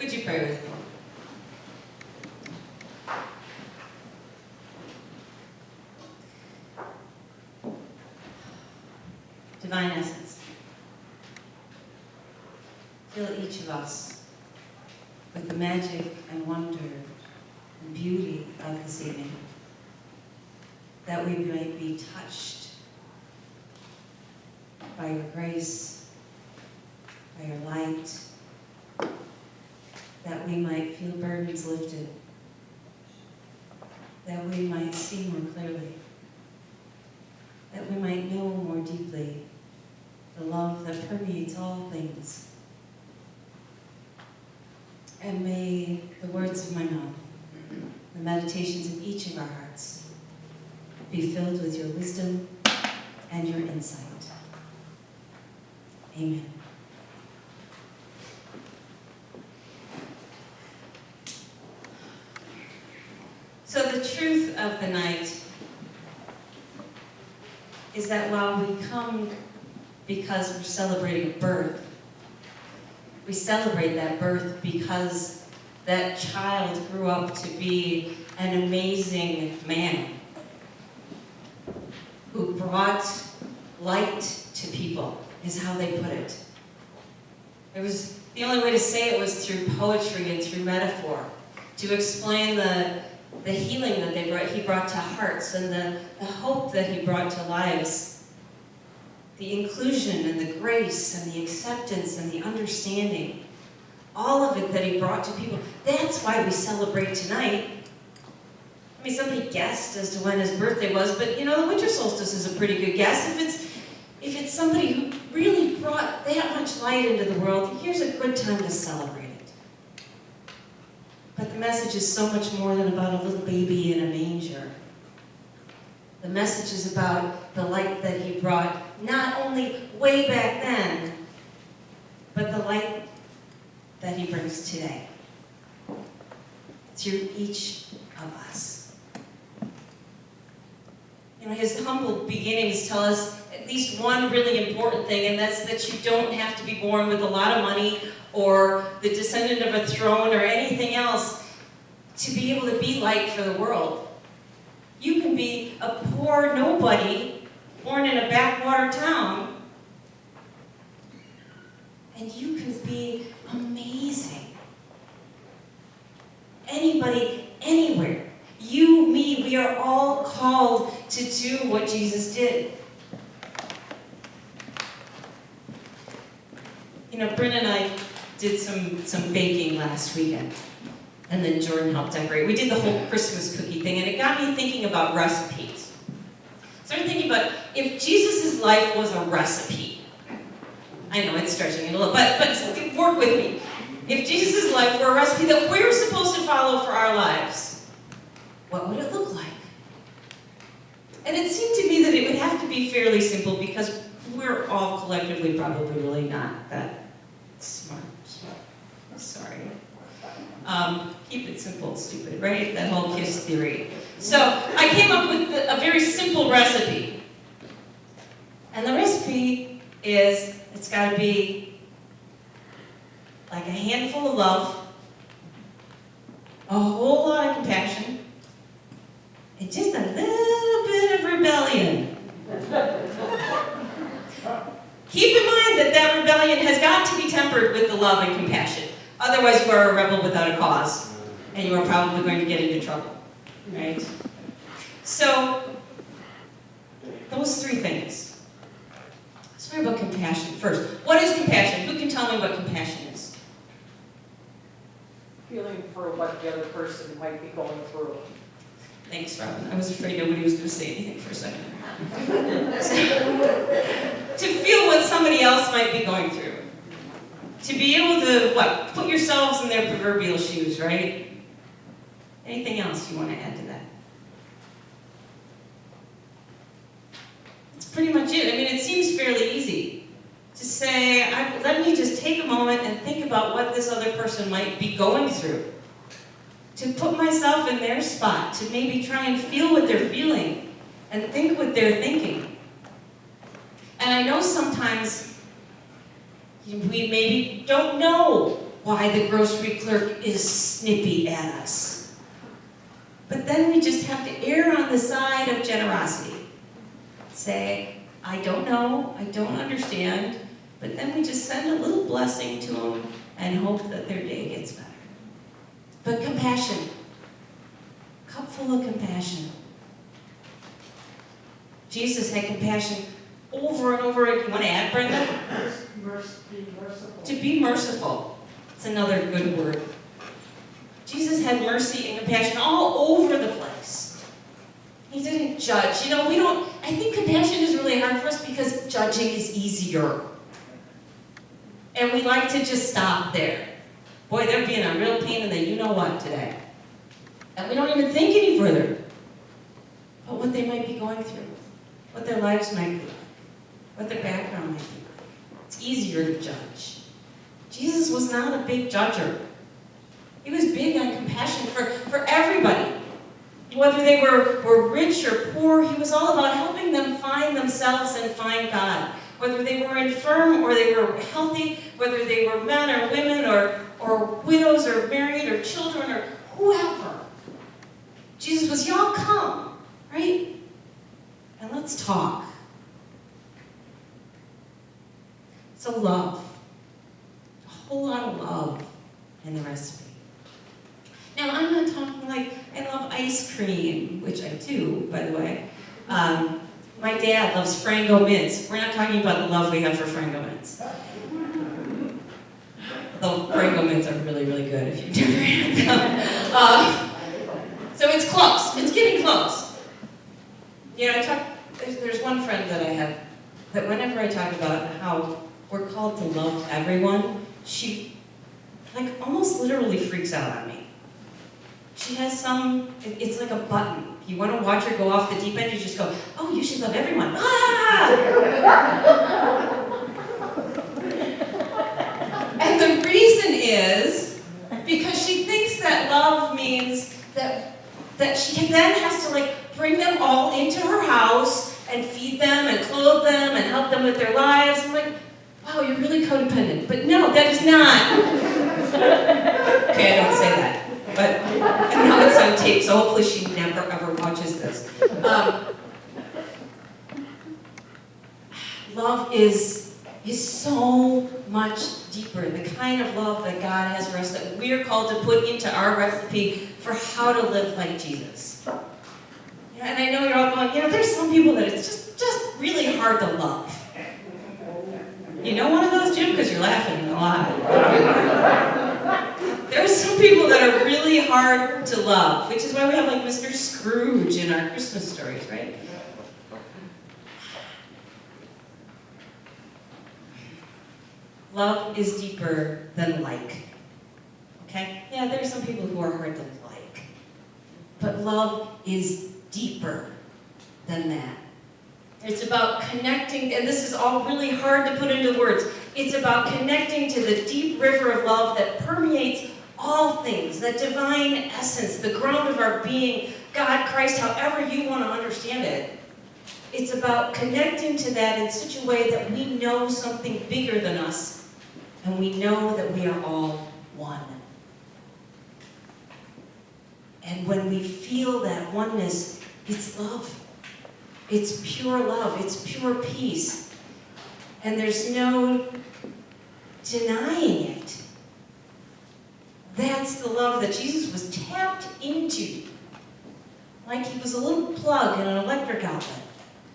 Would you pray with me? Divine essence, fill each of us with the magic and wonder and beauty of this evening, that we might be touched by your grace, by your light, that we might feel burdens lifted, that we might see more clearly, that we might know more deeply the love that permeates all things. And may the words of my mouth, the meditations of each of our hearts, be filled with your wisdom and your insight. Amen. So the truth of the night is that while we come because we're celebrating a birth, we celebrate that birth because that child grew up to be an amazing man who brought light to people, is how they put it. It was the only way to say it was through poetry and through metaphor, to explain the healing that he brought to hearts and the hope that he brought to lives, the inclusion and the grace and the acceptance and the understanding, all of it that he brought to people. That's why we celebrate tonight. I mean, somebody guessed as to when his birthday was, but you know, the winter solstice is a pretty good guess. If it's somebody who really brought that much light into the world, here's a good time to celebrate it. But the message is so much more than about a little baby in a manger. The message is about the light that he brought, not only way back then, but the light that he brings today, through each of us. You know, his humble beginnings tell us at least one really important thing, and that's that you don't have to be born with a lot of money or the descendant of a throne or anything else to be able to be light for the world. You can be a poor nobody born in a backwater town, and you can be amazing. Anybody, anywhere. You, me, we are all called to do what Jesus did. You know, Bryn and I did some baking last weekend, and then Jordan helped decorate. We did the whole Christmas cookie thing, and it got me thinking about recipes. Started thinking about if Jesus' life was a recipe. I know it's stretching it a little, but work with me. If Jesus' life were a recipe that we're supposed to follow for our lives, what would it look like? And it seemed to me that it would have to be fairly simple because we're all collectively probably really not that smart. Sorry. Keep it simple, stupid, right? That whole KISS theory. So I came up with a very simple recipe. And the recipe is, it's got to be like a handful of love, a whole lot of compassion, and just a little bit of rebellion. Keep in mind that that rebellion has got to be tempered with the love and compassion. Otherwise, you are a rebel without a cause, and you are probably going to get into trouble, right? So, those three things. Let's talk about compassion first. What is compassion? Who can tell me what compassion is? Feeling for what the other person might be going through. Thanks, Robin. I was afraid nobody was going to say anything for a second. To feel what somebody else might be going through. To be able to, what? Put yourselves in their proverbial shoes, right? Anything else you want to add to that? That's pretty much it. I mean, it seems fairly easy to say, let me just take a moment and think about what this other person might be going through. To put myself in their spot, to maybe try and feel what they're feeling and think what they're thinking. And I know sometimes we maybe don't know why the grocery clerk is snippy at us. But then we just have to err on the side of generosity. Say, I don't know, I don't understand, but then we just send a little blessing to them and hope that their day gets better. But compassion, cup full of compassion. Jesus had compassion over and over again. You want to add, Brenda? Be merciful. To be merciful. It's another good word. Jesus had mercy and compassion all over the place. He didn't judge. You know, I think compassion is really hard for us because judging is easier. And we like to just stop there. Boy, they're being a real pain in the you-know-what today. And we don't even think any further about what they might be going through, what their lives might be like, what their background might be like. It's easier to judge. Jesus was not a big judger. He was big on compassion for everybody. Whether they were rich or poor, he was all about helping them find themselves and find God. Whether they were infirm or they were healthy, whether they were men or women or widows or married or children or whoever. Jesus was, y'all come, right? And let's talk. So love. A whole lot of love in the recipe. Now, I'm not talking like, I love ice cream, which I do, by the way. My dad loves Frango mints. We're not talking about the love we have for Frango mints. Though Frango mints are really, really good if you've never had them. So it's close. It's getting close. You know, there's one friend that I have that whenever I talk about how we're called to love everyone, she like almost literally freaks out on me. She has it's like a button. You want to watch her go off the deep end, you just go, oh, you should love everyone. Ah! And the reason is because she thinks that love means that she then has to like bring them all into her house and feed them and clothe them and help them with their lives. I'm like, wow, you're really codependent. But no, that is not. Okay, I don't say that. But and now it's on tape, so hopefully she never ever watches this. Love is so much deeper. The kind of love that God has for us that we're called to put into our recipe for how to live like Jesus. And I know you're all going, there's some people that it's just really hard to love. You know one of those, Jim? Because you're laughing a lot. There's some people that are really hard to love, which is why we have like Mr. Scrooge in our Christmas stories, right? Love is deeper than like. Okay? Yeah, there's some people who are hard to like. But love is deeper than that. It's about connecting, and this is all really hard to put into words. It's about connecting to the deep river of love that permeates all things, that divine essence, the ground of our being, God, Christ, however you want to understand it. It's about connecting to that in such a way that we know something bigger than us, and we know that we are all one. And when we feel that oneness, it's love. It's pure love. It's pure peace. And there's no denying it. That's the love that Jesus was tapped into. Like he was a little plug in an electric outlet.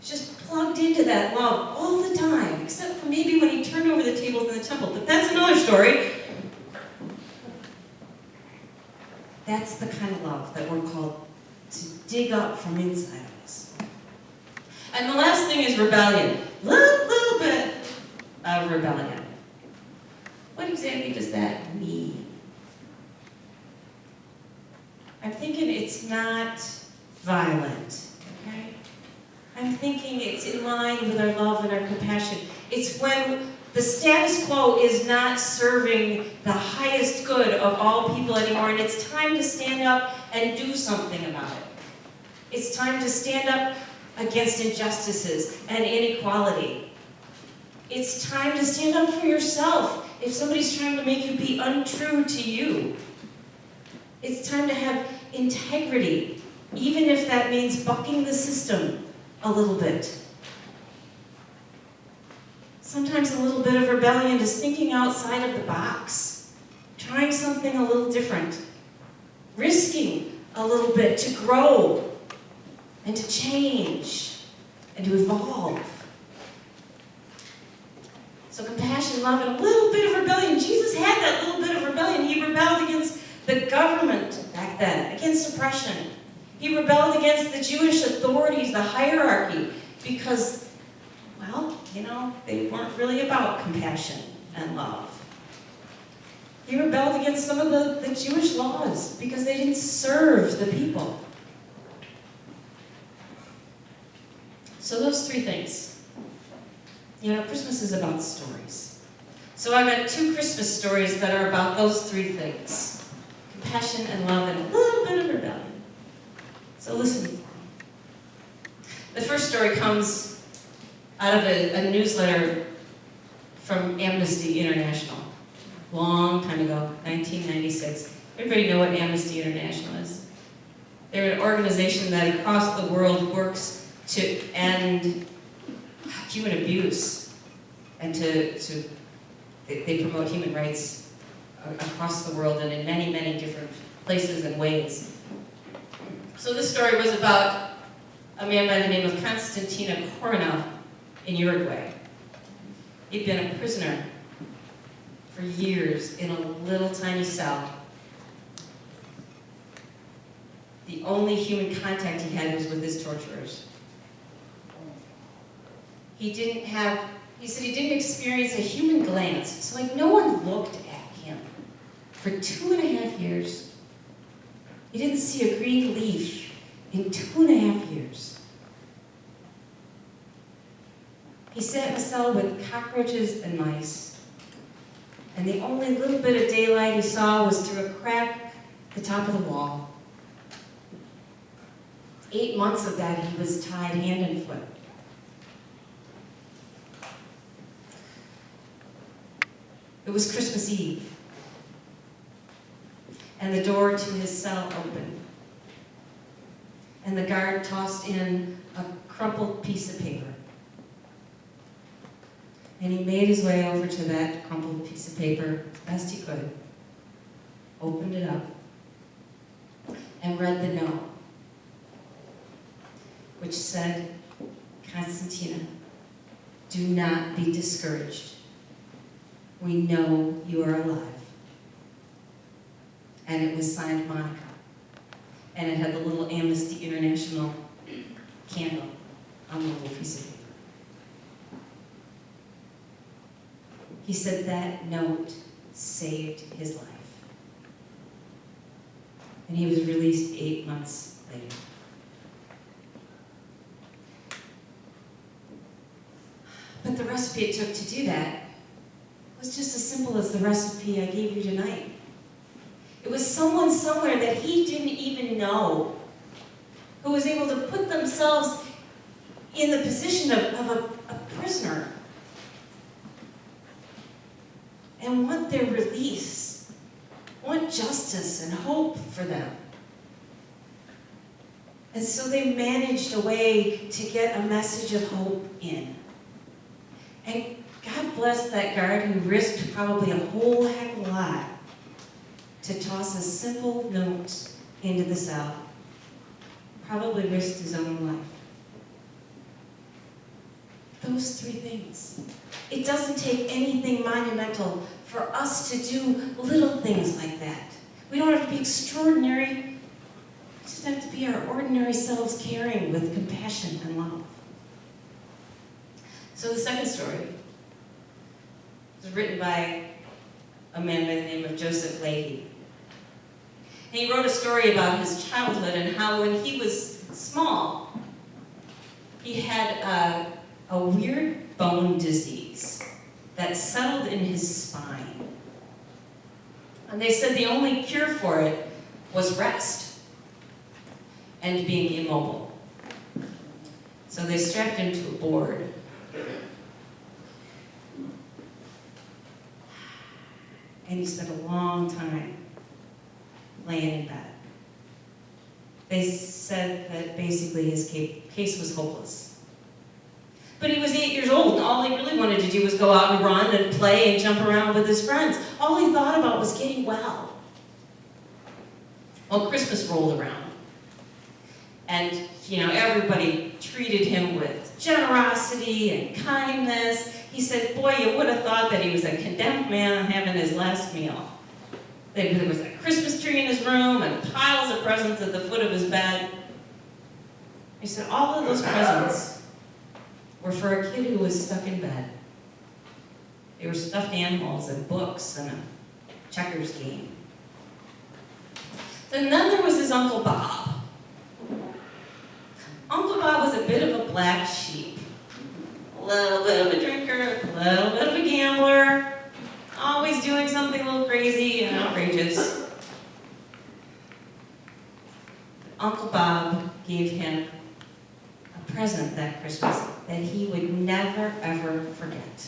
Just plugged into that love all the time, except for maybe when he turned over the tables in the temple. But that's another story. That's the kind of love that we're called to dig up from inside of us. And the last thing is rebellion. Little bit of rebellion. What exactly does that mean? I'm thinking it's not violent, okay? I'm thinking it's in line with our love and our compassion. It's when the status quo is not serving the highest good of all people anymore, and it's time to stand up and do something about it. It's time to stand up against injustices and inequality. It's time to stand up for yourself if somebody's trying to make you be untrue to you. It's time to have integrity, even if that means bucking the system a little bit. Sometimes a little bit of rebellion is thinking outside of the box, trying something a little different, risking a little bit to grow and to change and to evolve. So compassion, love, and a little bit of rebellion. Jesus had that little bit of rebellion. He rebelled against the government back then, against oppression. He rebelled against the Jewish authorities, the hierarchy, because, well, they weren't really about compassion and love. He rebelled against some of the Jewish laws because they didn't serve the people. So those three things. Christmas is about stories. So I've got 2 Christmas stories that are about those 3 things. Compassion and love and a little bit of rebellion. So listen. The first story comes out of a newsletter from Amnesty International. Long time ago, 1996. Everybody know what Amnesty International is? They're an organization that across the world works to end human abuse and they promote human rights across the world and in many, many different places and ways. So this story was about a man by the name of Constantino Coronel in Uruguay. He'd been a prisoner for years in a little tiny cell. The only human contact he had was with his torturers. He said he didn't experience a human glance. So no one looked at him for 2.5 years. He didn't see a green leaf in 2.5 years. He sat in a cell with cockroaches and mice. And the only little bit of daylight he saw was through a crack at the top of the wall. 8 months of that he was tied hand and foot. It was Christmas Eve, and the door to his cell opened, and the guard tossed in a crumpled piece of paper. And he made his way over to that crumpled piece of paper as best he could, opened it up, and read the note, which said, "Constantina, do not be discouraged. We know you are alive." And it was signed Monica. And it had the little Amnesty International candle on the little piece of paper. He said that note saved his life. And he was released 8 months later. But the recipe it took to do that was just as simple as the recipe I gave you tonight. It was someone somewhere that he didn't even know who was able to put themselves in the position of a prisoner and want their release, want justice and hope for them. And so they managed a way to get a message of hope in. And God bless that guard who risked probably a whole heck of a lot to toss a simple note into the cell. Probably risked his own life. Those 3 things. It doesn't take anything monumental for us to do little things like that. We don't have to be extraordinary. We just have to be our ordinary selves caring with compassion and love. So the second story was written by a man by the name of Joseph Leahy. And he wrote a story about his childhood and how when he was small, he had a weird bone disease that settled in his spine. And they said the only cure for it was rest and being immobile. So they strapped him to a board. and he spent a long time laying in bed. They said that basically his case was hopeless. But he was 8 years old, and all he really wanted to do was go out and run and play and jump around with his friends. All he thought about was getting well. Well, Christmas rolled around. And, everybody treated him with generosity and kindness. He said, boy, you would have thought that he was a condemned man having his last meal. There was a Christmas tree in his room and piles of presents at the foot of his bed. He said, all of those presents were for a kid who was stuck in bed. They were stuffed animals and books and a checkers game. And then there was his Uncle Bob. Uncle Bob was a bit of a black sheep. A little bit of a drinker, a little bit of a gambler, always doing something a little crazy and outrageous. Uncle Bob gave him a present that Christmas that he would never, ever forget.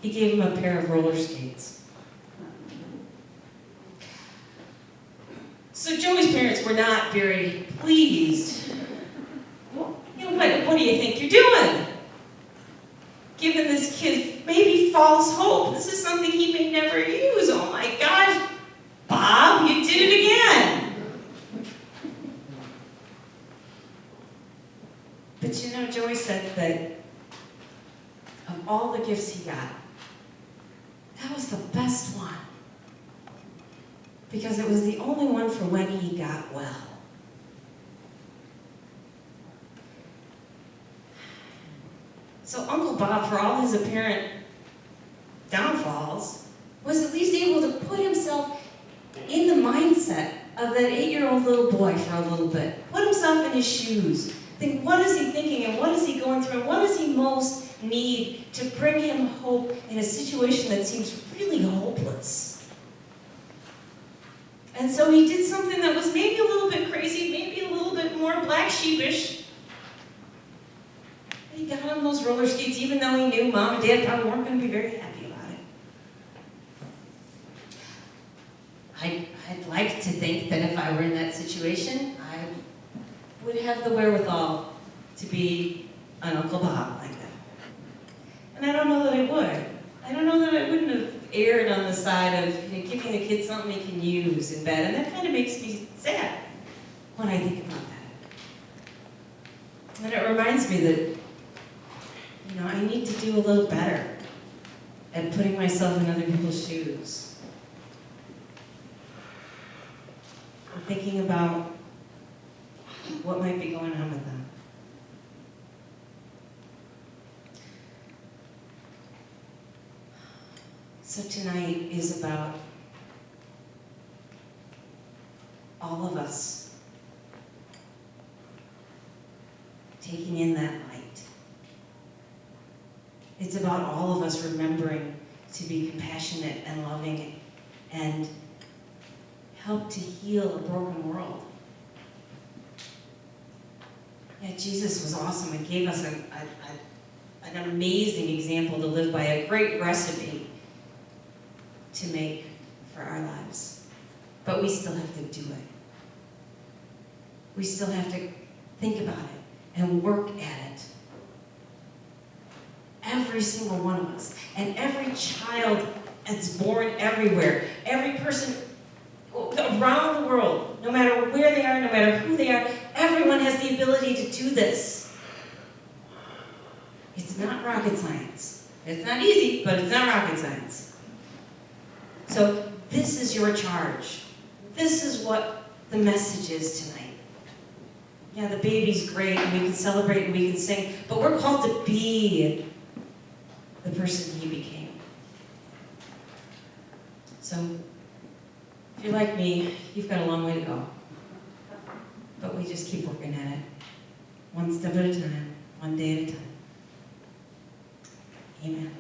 He gave him a pair of roller skates. So Joey's parents were not very pleased. What do you think you're doing? Giving this kid maybe false hope. This is something he may never use. Oh my gosh, Bob, you did it again. But Joey said that of all the gifts he got, that was the best one. Because it was the only one for when he got well. So Uncle Bob, for all his apparent downfalls, was at least able to put himself in the mindset of that 8-year-old little boy for a little bit. Put himself in his shoes. Think, what is he thinking and what is he going through and what does he most need to bring him hope in a situation that seems really hopeless? And so he did something that was maybe a little bit crazy, maybe a little bit more black sheepish. He got on those roller skates even though he knew Mom and Dad probably weren't going to be very happy about it. I'd like to think that if I were in that situation, I would have the wherewithal to be an Uncle Bob like that. And I don't know that I would. I don't know that I wouldn't have erred on the side of giving the kid something he can use in bed. And that kind of makes me sad when I think about that. And it reminds me that I need to do a little better at putting myself in other people's shoes. I'm thinking about what might be going on with them. So tonight is about all of us taking in that light. It's about all of us remembering to be compassionate and loving and help to heal a broken world. Yeah, Jesus was awesome and gave us an amazing example to live by, a great recipe to make for our lives. But we still have to do it. We still have to think about it and work at it. Every single one of us, and every child that's born everywhere, every person around the world, no matter where they are, no matter who they are, everyone has the ability to do this. It's not rocket science. It's not easy, but it's not rocket science. So this is your charge. This is what the message is tonight. Yeah, the baby's great, and we can celebrate and we can sing, but we're called to be the person he became. So, if you're like me, you've got a long way to go. But we just keep working at it. One step at a time, one day at a time. Amen.